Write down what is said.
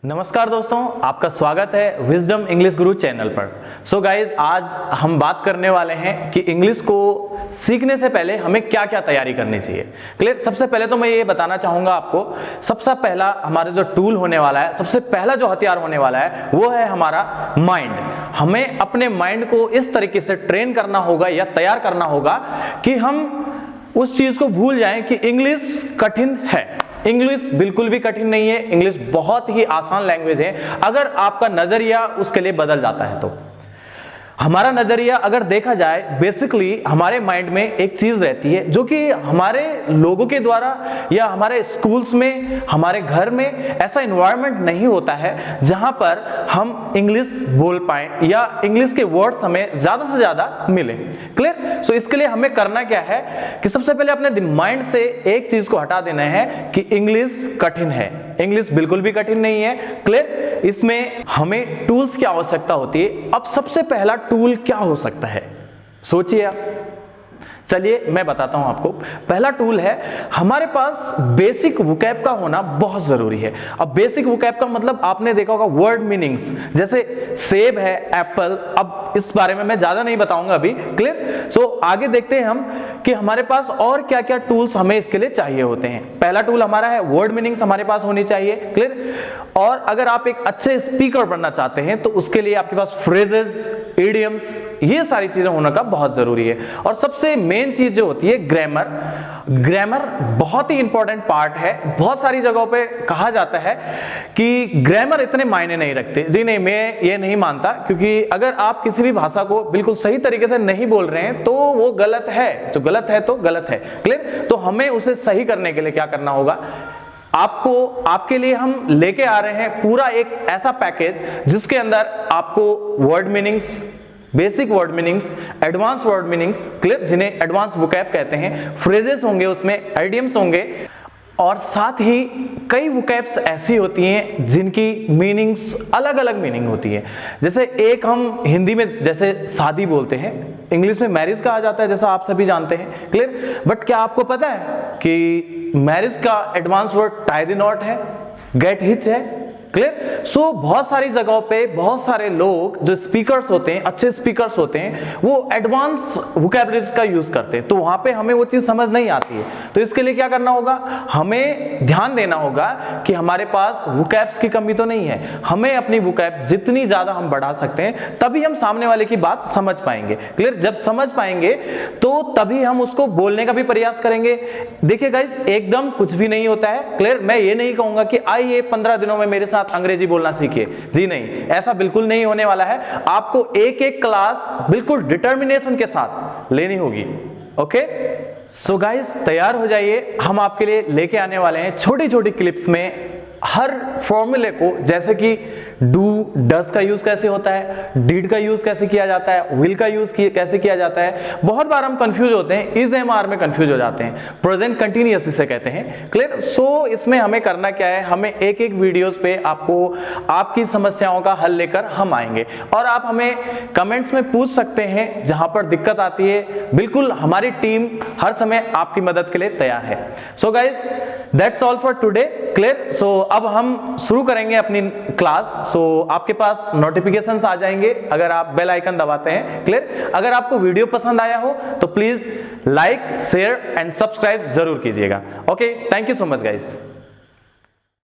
नमस्कार दोस्तों, आपका स्वागत है विजडम इंग्लिश गुरु चैनल पर। सो गाइज, आज हम बात करने वाले हैं कि इंग्लिश को सीखने से पहले हमें क्या क्या तैयारी करनी चाहिए। क्लियर। सबसे पहले तो मैं ये बताना चाहूँगा आपको, सबसे पहला हमारा जो टूल होने वाला है, सबसे पहला जो हथियार होने वाला है वो है हमारा माइंड। हमें अपने माइंड को इस तरीके से ट्रेन करना होगा या तैयार करना होगा कि हम उस चीज़ को भूल जाएं कि इंग्लिश कठिन है। इंग्लिश बिल्कुल भी कठिन नहीं है, इंग्लिश बहुत ही आसान लैंग्वेज है अगर आपका नजरिया उसके लिए बदल जाता है तो। हमारा नजरिया अगर देखा जाए, बेसिकली हमारे माइंड में एक चीज रहती है जो कि हमारे लोगों के द्वारा या हमारे स्कूल्स में, हमारे घर में ऐसा एनवायरनमेंट नहीं होता है जहां पर हम इंग्लिश बोल पाए या इंग्लिश के वर्ड्स हमें ज्यादा से ज्यादा मिले। क्लियर। सो इसके लिए हमें करना क्या है कि सबसे पहले अपने माइंड से एक चीज को हटा देना है कि इंग्लिश कठिन है। इंग्लिश बिल्कुल भी कठिन नहीं है। क्लियर। इसमें हमें टूल्स की आवश्यकता होती है। अब सबसे पहला टूल क्या हो सकता है, सोचिए आप। चलिए मैं बताता हूं आपको। पहला टूल है, हमारे पास बेसिक वोकैब का होना बहुत जरूरी है। अब बेसिक वोकैब का मतलब आपने देखा होगा वर्ड मीनिंग्स, जैसे सेब है, एप्पल। अब इस बारे में मैं ज्यादा नहीं बताऊंगा अभी। क्लियर। सो आगे देखते हैं हम कि हमारे पास और क्या क्या टूल्स हमें इसके लिए चाहिए होते हैं। पहला टूल हमारा है वर्ड मीनिंग्स हमारे पास होनी चाहिए। क्लियर। और अगर आप एक अच्छे स्पीकर बनना चाहते हैं तो उसके लिए आपके पास फ्रेजेस, इडियम्स, ये सारी चीजें होना का बहुत जरूरी है। और सबसे मेन चीज जो होती है ग्रामर। ग्रामर बहुत ही इंपॉर्टेंट पार्ट है। बहुत सारी जगहों पे कहा जाता है कि ग्रामर इतने मायने नहीं रखते। जी नहीं, मैं ये नहीं मानता, क्योंकि अगर आप किसी भी भाषा को बिल्कुल सही तरीके से नहीं बोल रहे हैं तो वो गलत है। जो गलत है तो गलत है। क्लियर। तो हमें उसे सही करने के लिए क्या करना होगा, आपके लिए हम लेके आ रहे हैं पूरा एक ऐसा पैकेज जिसके अंदर आपको word meanings, basic word meanings, advance word meanings, clear, जिन्हें एडवांस वोकैब कहते हैं, फ्रेजेस होंगे, उसमें आइडियम्स होंगे, और साथ ही कई वोकैब्स ऐसी होती हैं जिनकी मीनिंग्स अलग अलग मीनिंग होती है। जैसे एक हम हिंदी में जैसे शादी बोलते हैं, इंग्लिश में मैरिज कहा जाता है, जैसा आप सभी जानते हैं। क्लियर। बट क्या आपको पता है कि मैरिज का advance word tie the not है, गेट हिच है। क्लियर। सो बहुत सारी जगहों पे बहुत सारे लोग जो स्पीकर्स होते हैं, अच्छे स्पीकर्स होते हैं, वो एडवांस वोकैबुलरीज का यूज करते हैं, तो वहां पे हमें वो चीज समझ नहीं आती है। तो इसके लिए क्या करना होगा, हमें ध्यान देना होगा कि हमारे पास वोकैब्स की कमी तो नहीं है। हमें अपनी वोकैब जितनी ज्यादा हम बढ़ा सकते हैं तभी हम सामने वाले की बात समझ पाएंगे। क्लियर। जब समझ पाएंगे तो तभी हम उसको बोलने का भी प्रयास करेंगे। देखिए गाइस, एकदम कुछ भी नहीं होता है। क्लियर। मैं ये नहीं कहूंगा कि आइए 15 दिनों में मेरे साथ अंग्रेजी बोलना सीखिए। जी नहीं, ऐसा बिल्कुल नहीं होने वाला है। आपको एक एक क्लास बिल्कुल डिटर्मिनेशन के साथ लेनी होगी। ओके। सो गाइस, तैयार हो जाइए। हम आपके लिए लेके आने वाले हैं छोटी छोटी क्लिप्स में हर फॉर्मूले को, जैसे कि डू, डस का यूज कैसे होता है, डिड का यूज कैसे किया जाता है, विल का यूज कैसे किया जाता है। बहुत बार हम कंफ्यूज होते हैं, इज एम आर में कंफ्यूज हो जाते हैं, प्रेजेंट कंटिन्यूअस इसे कहते हैं। क्लियर। सो इसमें हमें करना क्या है, हमें एक एक वीडियोस पे आपको आपकी समस्याओं का हल लेकर हम आएंगे, और आप हमें कमेंट्स में पूछ सकते हैं जहां पर दिक्कत आती है। बिल्कुल हमारी टीम हर समय आपकी मदद के लिए तैयार है। So guys, that's all for today. Clear. So अब हम शुरू करेंगे अपनी क्लास। सो आपके पास नोटिफिकेशंस आ जाएंगे अगर आप बेल आइकन दबाते हैं। क्लियर। अगर आपको वीडियो पसंद आया हो तो please like, share and subscribe जरूर कीजिएगा। Okay, thank you so much guys.